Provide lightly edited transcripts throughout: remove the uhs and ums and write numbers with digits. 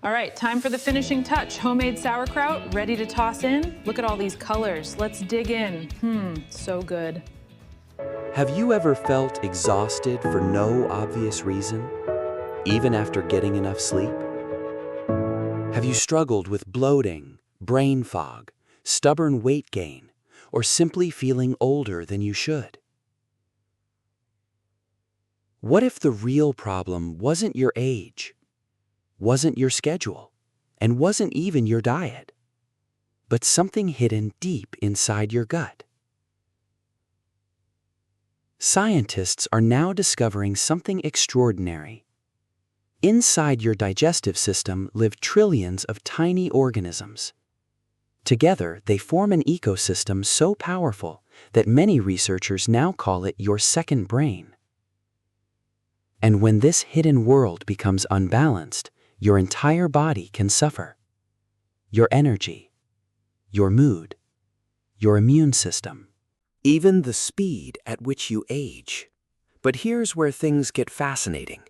All right, time for the finishing touch. Homemade sauerkraut, ready to toss in. Look at all these colors. Let's dig in. So good. Have you ever felt exhausted for no obvious reason, even after getting enough sleep? Have you struggled with bloating, brain fog, stubborn weight gain, or simply feeling older than you should? What if the real problem wasn't your age, wasn't your schedule, and wasn't even your diet, but something hidden deep inside your gut? Scientists are now discovering something extraordinary. Inside your digestive system live trillions of tiny organisms. Together, they form an ecosystem so powerful that many researchers now call it your second brain. And when this hidden world becomes unbalanced, your entire body can suffer. Your energy, your mood, your immune system, even the speed at which you age. But here's where things get fascinating.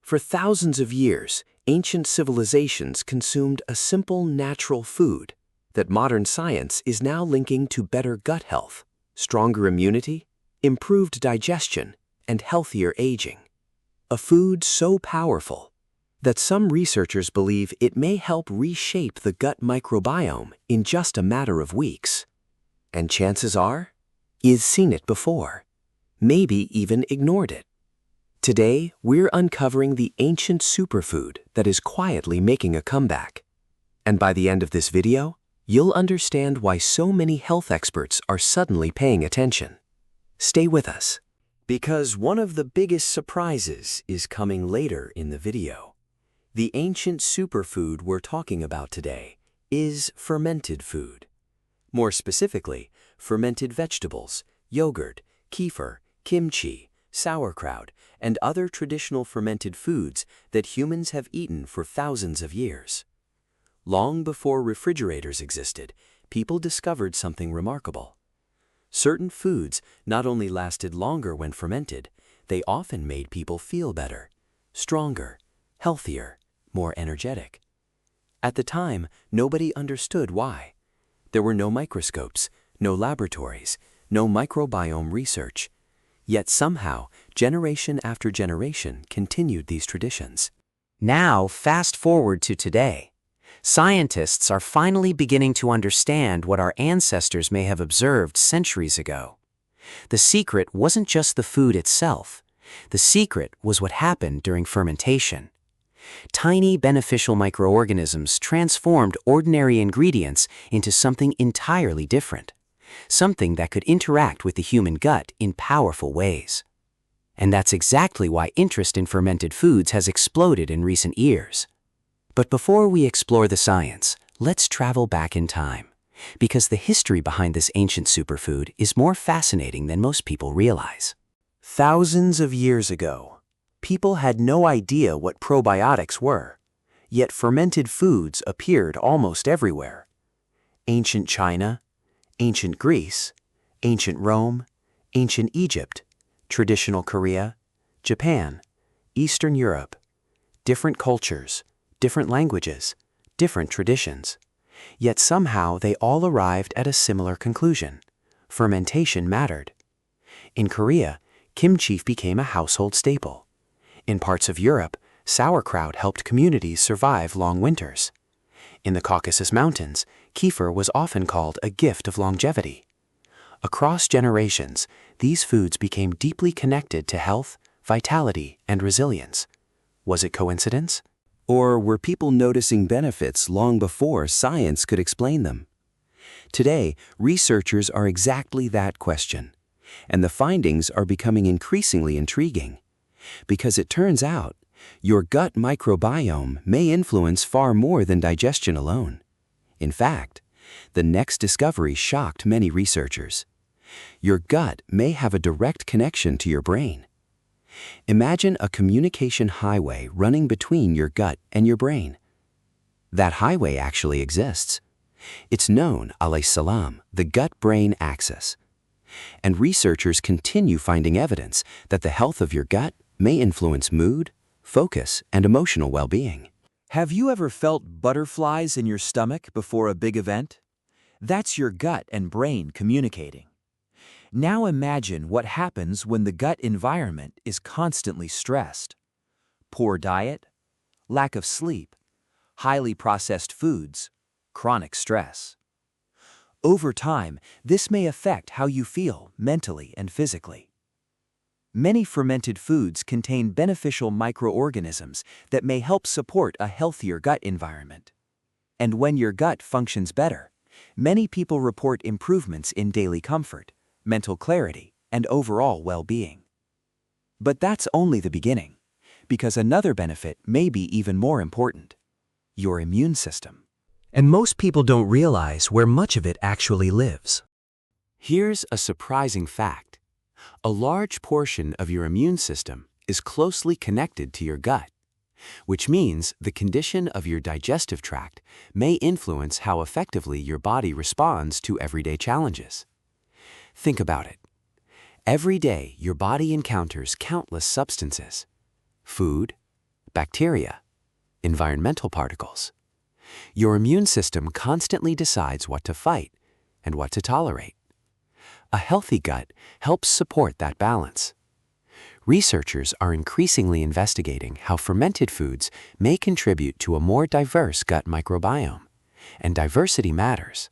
For thousands of years, ancient civilizations consumed a simple natural food that modern science is now linking to better gut health, stronger immunity, improved digestion, and healthier aging. A food so powerful that some researchers believe it may help reshape the gut microbiome in just a matter of weeks. And chances are, you've seen it before, maybe even ignored it. Today, we're uncovering the ancient superfood that is quietly making a comeback. And by the end of this video, you'll understand why so many health experts are suddenly paying attention. Stay with us, because one of the biggest surprises is coming later in the video. The ancient superfood we're talking about today is fermented food. More specifically, fermented vegetables, yogurt, kefir, kimchi, sauerkraut, and other traditional fermented foods that humans have eaten for thousands of years. Long before refrigerators existed, people discovered something remarkable. Certain foods not only lasted longer when fermented, they often made people feel better, stronger, healthier, more energetic. At the time, nobody understood why. There were no microscopes, no laboratories, no microbiome research. Yet somehow, generation after generation continued these traditions. Now, fast forward to today. Scientists are finally beginning to understand what our ancestors may have observed centuries ago. The secret wasn't just the food itself. The secret was what happened during fermentation. Tiny beneficial microorganisms transformed ordinary ingredients into something entirely different, something that could interact with the human gut in powerful ways. And that's exactly why interest in fermented foods has exploded in recent years. But before we explore the science, let's travel back in time, because the history behind this ancient superfood is more fascinating than most people realize. Thousands of years ago, people had no idea what probiotics were, yet fermented foods appeared almost everywhere. Ancient China, ancient Greece, ancient Rome, ancient Egypt, traditional Korea, Japan, Eastern Europe, different cultures, different languages, different traditions. Yet somehow they all arrived at a similar conclusion. Fermentation mattered. In Korea, kimchi became a household staple. In parts of Europe, sauerkraut helped communities survive long winters. In the Caucasus Mountains, kefir was often called a gift of longevity. Across generations, these foods became deeply connected to health, vitality, and resilience. Was it coincidence? Or were people noticing benefits long before science could explain them? Today, researchers are exactly that question, and the findings are becoming increasingly intriguing. Because it turns out, your gut microbiome may influence far more than digestion alone. In fact, the next discovery shocked many researchers. Your gut may have a direct connection to your brain. Imagine a communication highway running between your gut and your brain. That highway actually exists. It's known, alayhi salam, the gut-brain axis. And researchers continue finding evidence that the health of your gut may influence mood, focus, and emotional well-being. Have you ever felt butterflies in your stomach before a big event? That's your gut and brain communicating. Now imagine what happens when the gut environment is constantly stressed. Poor diet, lack of sleep, highly processed foods, chronic stress. Over time, this may affect how you feel mentally and physically. Many fermented foods contain beneficial microorganisms that may help support a healthier gut environment. And when your gut functions better, many people report improvements in daily comfort, mental clarity, and overall well-being. But that's only the beginning, because another benefit may be even more important: your immune system. And most people don't realize where much of it actually lives. Here's a surprising fact. A large portion of your immune system is closely connected to your gut, which means the condition of your digestive tract may influence how effectively your body responds to everyday challenges. Think about it. Every day, your body encounters countless substances: food, bacteria, environmental particles. Your immune system constantly decides what to fight and what to tolerate. A healthy gut helps support that balance. Researchers are increasingly investigating how fermented foods may contribute to a more diverse gut microbiome. And diversity matters.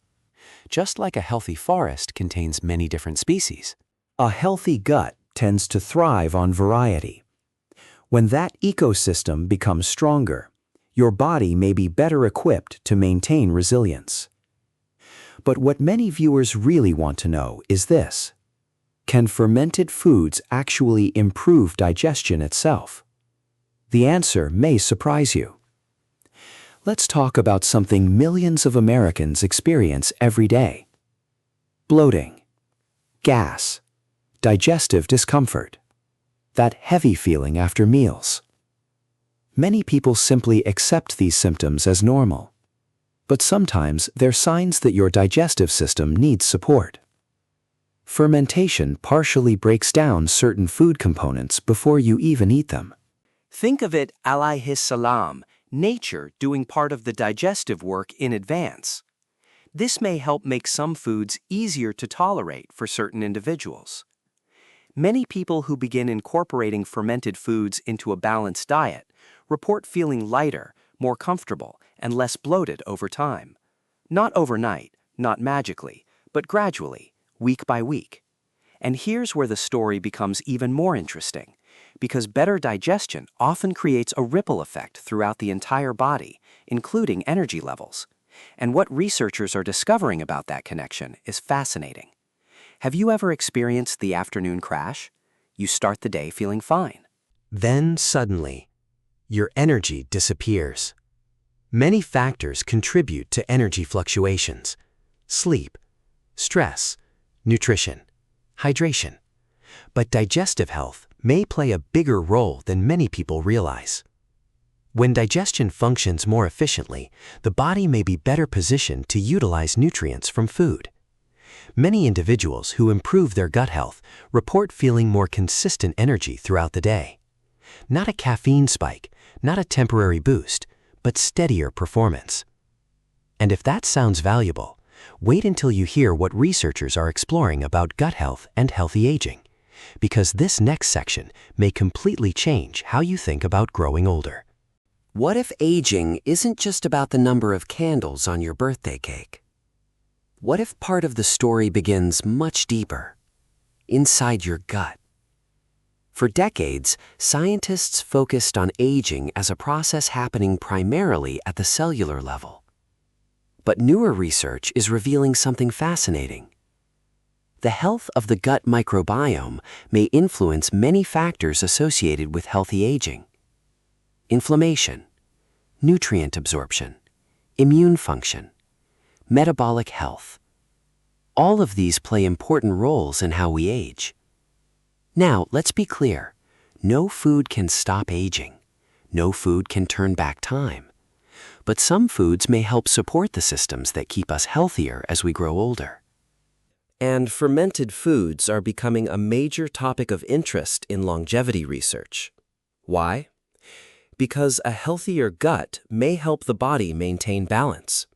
Just like a healthy forest contains many different species, a healthy gut tends to thrive on variety. When that ecosystem becomes stronger, your body may be better equipped to maintain resilience. But what many viewers really want to know is this: can fermented foods actually improve digestion itself? The answer may surprise you. Let's talk about something millions of Americans experience every day: bloating, gas, digestive discomfort, that heavy feeling after meals. Many people simply accept these symptoms as normal, but sometimes they're signs that your digestive system needs support. Fermentation partially breaks down certain food components before you even eat them. Think of it alayhi salam, nature doing part of the digestive work in advance. This may help make some foods easier to tolerate for certain individuals. Many people who begin incorporating fermented foods into a balanced diet report feeling lighter, more comfortable, and less bloated over time. Not overnight, not magically, but gradually, week by week. And here's where the story becomes even more interesting, because better digestion often creates a ripple effect throughout the entire body, including energy levels. And what researchers are discovering about that connection is fascinating. Have you ever experienced the afternoon crash? You start the day feeling fine. Then suddenly, your energy disappears. Many factors contribute to energy fluctuations: sleep, stress, nutrition, hydration. But digestive health may play a bigger role than many people realize. When digestion functions more efficiently, the body may be better positioned to utilize nutrients from food. Many individuals who improve their gut health report feeling more consistent energy throughout the day. Not a caffeine spike, not a temporary boost, but steadier performance. And if that sounds valuable, wait until you hear what researchers are exploring about gut health and healthy aging, because this next section may completely change how you think about growing older. What if aging isn't just about the number of candles on your birthday cake? What if part of the story begins much deeper, inside your gut? For decades, scientists focused on aging as a process happening primarily at the cellular level. But newer research is revealing something fascinating. The health of the gut microbiome may influence many factors associated with healthy aging: inflammation, nutrient absorption, immune function, metabolic health. All of these play important roles in how we age. Now, let's be clear. No food can stop aging. No food can turn back time. But some foods may help support the systems that keep us healthier as we grow older. And fermented foods are becoming a major topic of interest in longevity research. Why? Because a healthier gut may help the body maintain balance.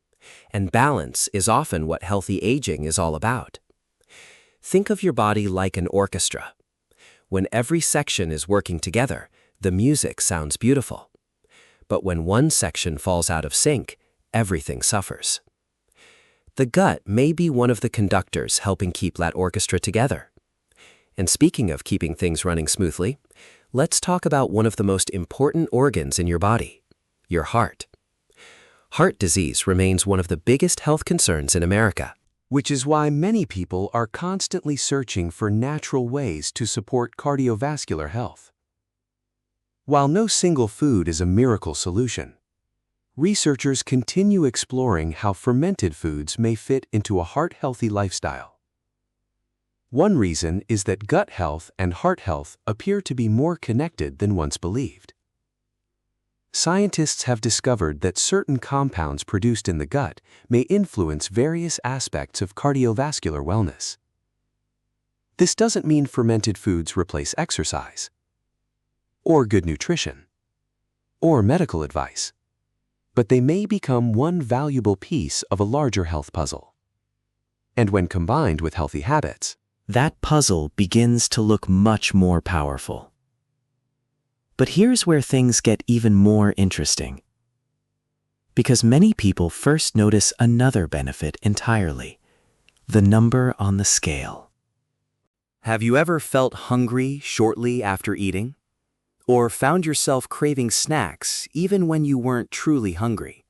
And balance is often what healthy aging is all about. Think of your body like an orchestra. When every section is working together, the music sounds beautiful. But when one section falls out of sync, everything suffers. The gut may be one of the conductors helping keep that orchestra together. And speaking of keeping things running smoothly, let's talk about one of the most important organs in your body, your heart. Heart disease remains one of the biggest health concerns in America. Which is why many people are constantly searching for natural ways to support cardiovascular health. While no single food is a miracle solution, researchers continue exploring how fermented foods may fit into a heart-healthy lifestyle. One reason is that gut health and heart health appear to be more connected than once believed. Scientists have discovered that certain compounds produced in the gut may influence various aspects of cardiovascular wellness. This doesn't mean fermented foods replace exercise, or good nutrition, or medical advice, but they may become one valuable piece of a larger health puzzle. And when combined with healthy habits, That puzzle begins to look much more powerful. But here's where things get even more interesting. Because many people first notice another benefit entirely, the number on the scale. Have you ever felt hungry shortly after eating? Or found yourself craving snacks even when you weren't truly hungry?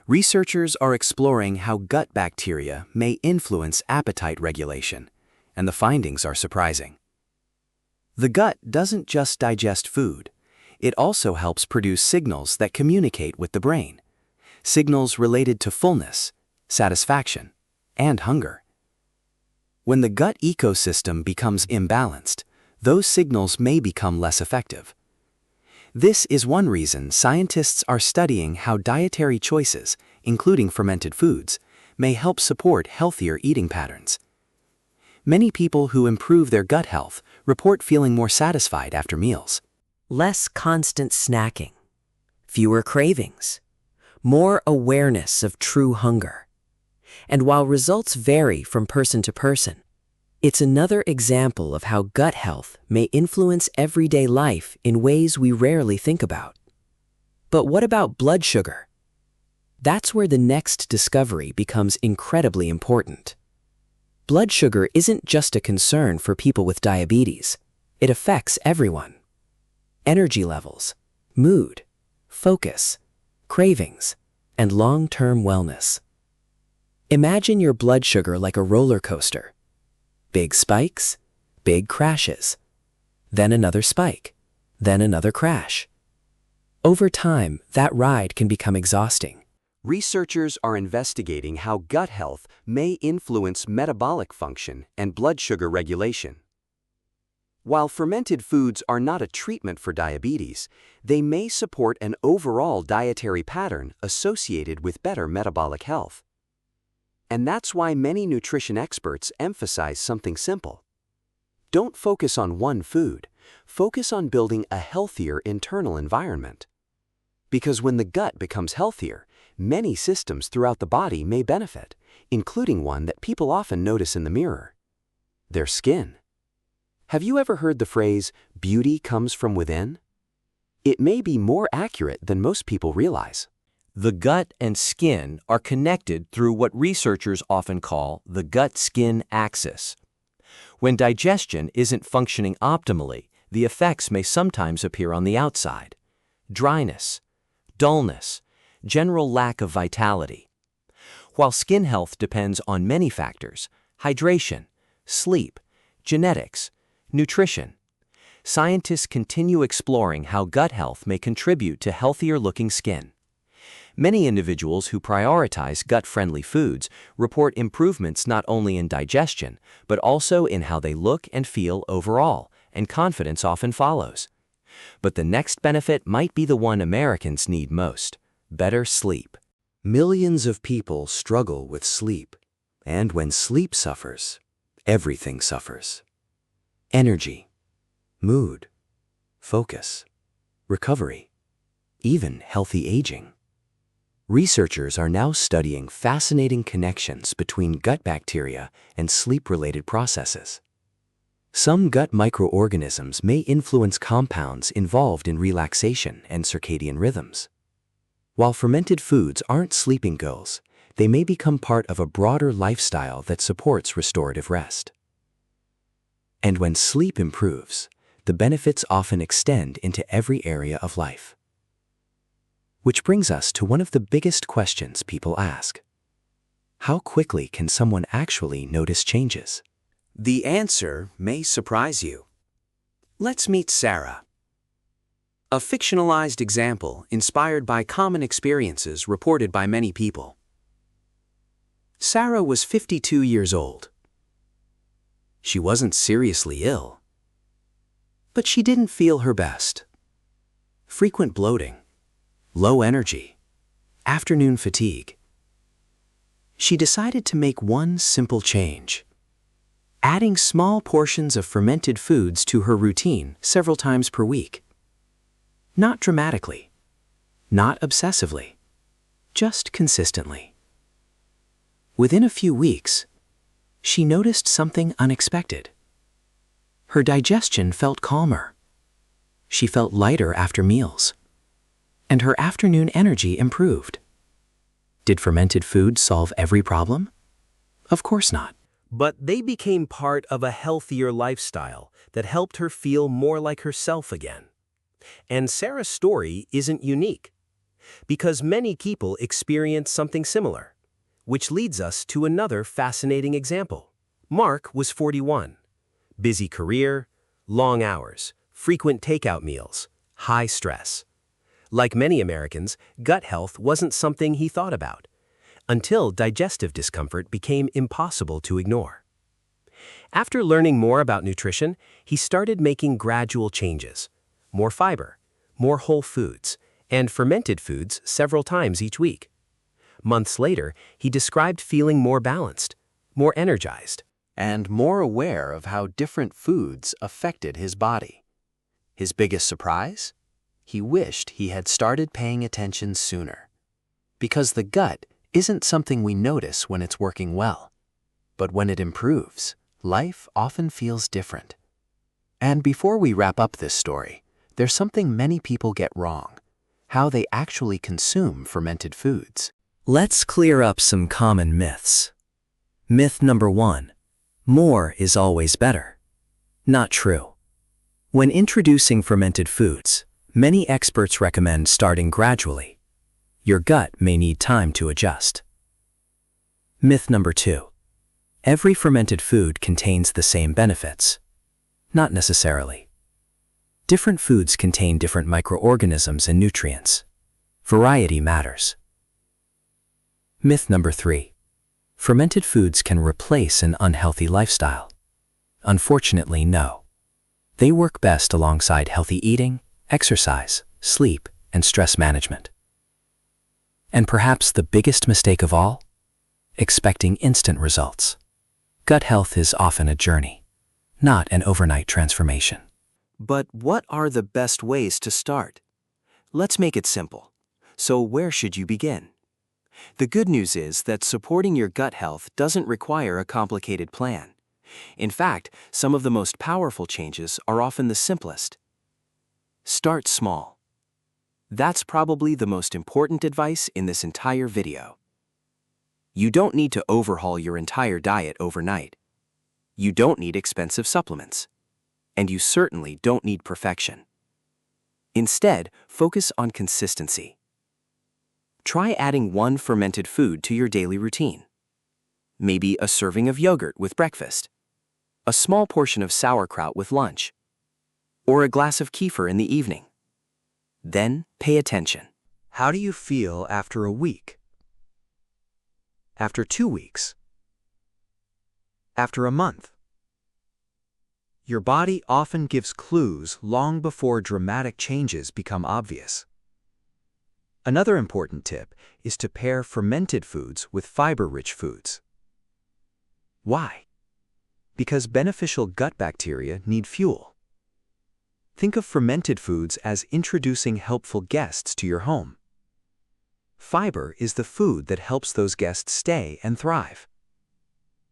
Researchers are exploring how gut bacteria may influence appetite regulation, and the findings are surprising. The gut doesn't just digest food. It also helps produce signals that communicate with the brain. Signals related to fullness, satisfaction, and hunger. When the gut ecosystem becomes imbalanced, those signals may become less effective. This is one reason scientists are studying how dietary choices, including fermented foods, may help support healthier eating patterns. Many people who improve their gut health report feeling more satisfied after meals. Less constant snacking, fewer cravings, more awareness of true hunger. And while results vary from person to person, it's another example of how gut health may influence everyday life in ways we rarely think about. But what about blood sugar? That's where the next discovery becomes incredibly important. Blood sugar isn't just a concern for people with diabetes. It affects everyone. Energy levels, mood, focus, cravings, and long-term wellness. Imagine your blood sugar like a roller coaster. Big spikes, big crashes. Then another spike, then another crash. Over time, that ride can become exhausting. Researchers are investigating how gut health may influence metabolic function and blood sugar regulation. While fermented foods are not a treatment for diabetes, they may support an overall dietary pattern associated with better metabolic health. And that's why many nutrition experts emphasize something simple. Don't focus on one food, focus on building a healthier internal environment. Because when the gut becomes healthier, many systems throughout the body may benefit, including one that people often notice in the mirror: their skin. Have you ever heard the phrase, "beauty comes from within"? It may be more accurate than most people realize. The gut and skin are connected through what researchers often call the gut-skin axis. When digestion isn't functioning optimally, the effects may sometimes appear on the outside: dryness, dullness, general lack of vitality. While skin health depends on many factors: hydration, sleep, genetics, nutrition, scientists continue exploring how gut health may contribute to healthier-looking skin. Many individuals who prioritize gut-friendly foods report improvements not only in digestion, but also in how they look and feel overall, and confidence often follows. But the next benefit might be the one Americans need most: better sleep. millions of people struggle with sleep, and when sleep suffers, everything suffers. Energy, mood, focus, recovery. even healthy aging. Researchers are now studying fascinating connections between gut bacteria and sleep-related processes. Some gut microorganisms may influence compounds involved in relaxation and circadian rhythms. While fermented foods aren't sleeping pills, they may become part of a broader lifestyle that supports restorative rest. And when sleep improves, the benefits often extend into every area of life. Which brings us to one of the biggest questions people ask. How quickly can someone actually notice changes? The answer may surprise you. Let's meet Sarah. A fictionalized example inspired by common experiences reported by many people. Sarah was 52 years old. She wasn't seriously ill, but she didn't feel her best. Frequent bloating, low energy, afternoon fatigue. She decided to make one simple change: adding small portions of fermented foods to her routine several times per week. Not dramatically, not obsessively, just consistently. Within a few weeks, she noticed something unexpected. Her digestion felt calmer. She felt lighter after meals, and her afternoon energy improved. Did fermented foods solve every problem? Of course not. But they became part of a healthier lifestyle that helped her feel more like herself again. And Sarah's story isn't unique, because many people experience something similar, which leads us to another fascinating example. Mark was 41. Busy career, long hours, frequent takeout meals, high stress. Like many Americans, gut health wasn't something he thought about, until digestive discomfort became impossible to ignore. After learning more about nutrition, he started making gradual changes: more fiber, more whole foods, and fermented foods several times each week. Months later, he described feeling more balanced, more energized, and more aware of how different foods affected his body. His biggest surprise? He wished he had started paying attention sooner. Because the gut isn't something we notice when it's working well. But when it improves, life often feels different. And before we wrap up this story, there's something many people get wrong: how they actually consume fermented foods. Let's clear up some common myths. Myth number 1: more is always better. Not true. When introducing fermented foods, many experts recommend starting gradually. Your gut may need time to adjust. Myth number 2: every fermented food contains the same benefits. Not necessarily. Different foods contain different microorganisms and nutrients. Variety matters. Myth number 3: fermented foods can replace an unhealthy lifestyle. Unfortunately, no. They work best alongside healthy eating, exercise, sleep, and stress management. And perhaps the biggest mistake of all? Expecting instant results. Gut health is often a journey, not an overnight transformation. But what are the best ways to start? Let's make it simple. So where should you begin? The good news is that supporting your gut health doesn't require a complicated plan. In fact, some of the most powerful changes are often the simplest. Start small. That's probably the most important advice in this entire video. You don't need to overhaul your entire diet overnight. You don't need expensive supplements. And you certainly don't need perfection. Instead, focus on consistency. Try adding one fermented food to your daily routine. Maybe a serving of yogurt with breakfast, a small portion of sauerkraut with lunch, or a glass of kefir in the evening. Then pay attention. How do you feel after a week? After 2 weeks? After a month? Your body often gives clues long before dramatic changes become obvious. Another important tip is to pair fermented foods with fiber-rich foods. Why? Because beneficial gut bacteria need fuel. Think of fermented foods as introducing helpful guests to your home. Fiber is the food that helps those guests stay and thrive.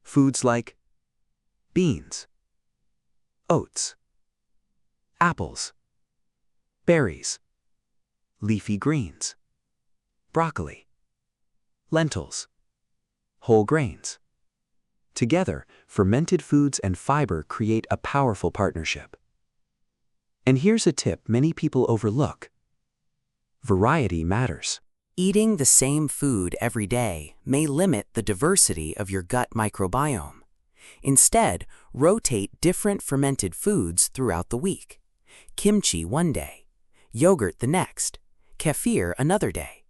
Foods like beans, oats, apples, berries, leafy greens, broccoli, lentils, whole grains. Together, fermented foods and fiber create a powerful partnership. And here's a tip many people overlook. Variety matters. Eating the same food every day may limit the diversity of your gut microbiome. Instead, rotate different fermented foods throughout the week. Kimchi one day, yogurt the next, kefir another day.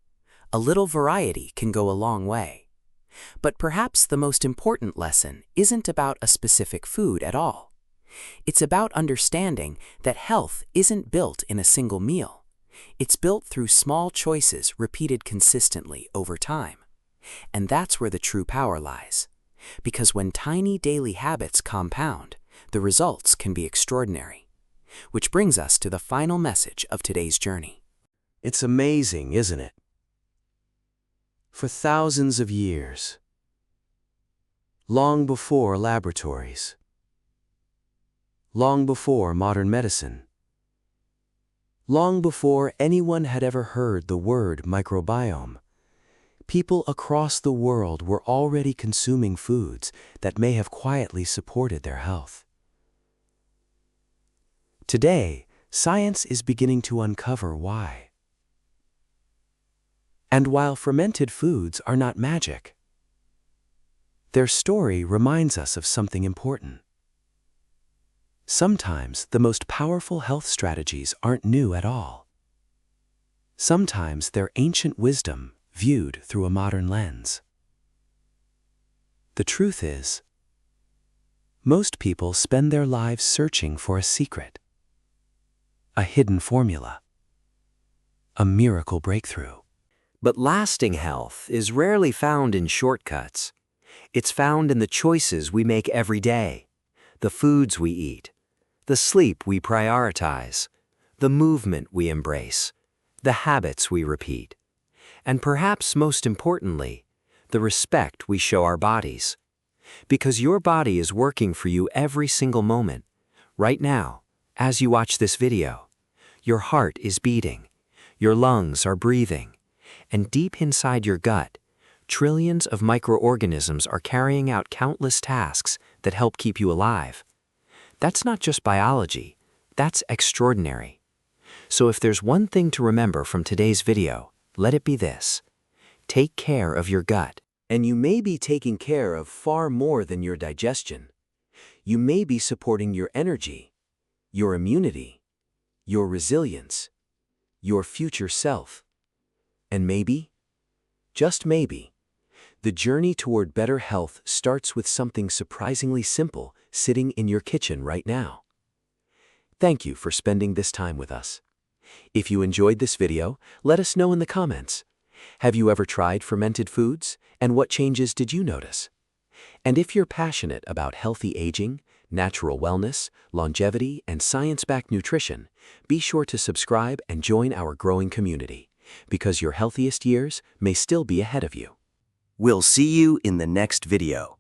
A little variety can go a long way. But perhaps the most important lesson isn't about a specific food at all. It's about understanding that health isn't built in a single meal. It's built through small choices repeated consistently over time. And that's where the true power lies. Because when tiny daily habits compound, the results can be extraordinary. Which brings us to the final message of today's journey. It's amazing, isn't it? For thousands of years, long before laboratories, long before modern medicine, long before anyone had ever heard the word microbiome, people across the world were already consuming foods that may have quietly supported their health. Today, science is beginning to uncover why. And while fermented foods are not magic, their story reminds us of something important. Sometimes the most powerful health strategies aren't new at all. Sometimes they're ancient wisdom viewed through a modern lens. The truth is, most people spend their lives searching for a secret, a hidden formula, a miracle breakthrough. But lasting health is rarely found in shortcuts. It's found in the choices we make every day, the foods we eat, the sleep we prioritize, the movement we embrace, the habits we repeat, and perhaps most importantly, the respect we show our bodies. Because your body is working for you every single moment. Right now, as you watch this video, your heart is beating, your lungs are breathing, and deep inside your gut, trillions of microorganisms are carrying out countless tasks that help keep you alive. That's not just biology, that's extraordinary. So if there's one thing to remember from today's video, let it be this. Take care of your gut. And you may be taking care of far more than your digestion. You may be supporting your energy, your immunity, your resilience, your future self. And maybe, just maybe, the journey toward better health starts with something surprisingly simple sitting in your kitchen right now. Thank you for spending this time with us. If you enjoyed this video, let us know in the comments. Have you ever tried fermented foods, and what changes did you notice? And if you're passionate about healthy aging, natural wellness, longevity, and science-backed nutrition, be sure to subscribe and join our growing community, because your healthiest years may still be ahead of you. We'll see you in the next video.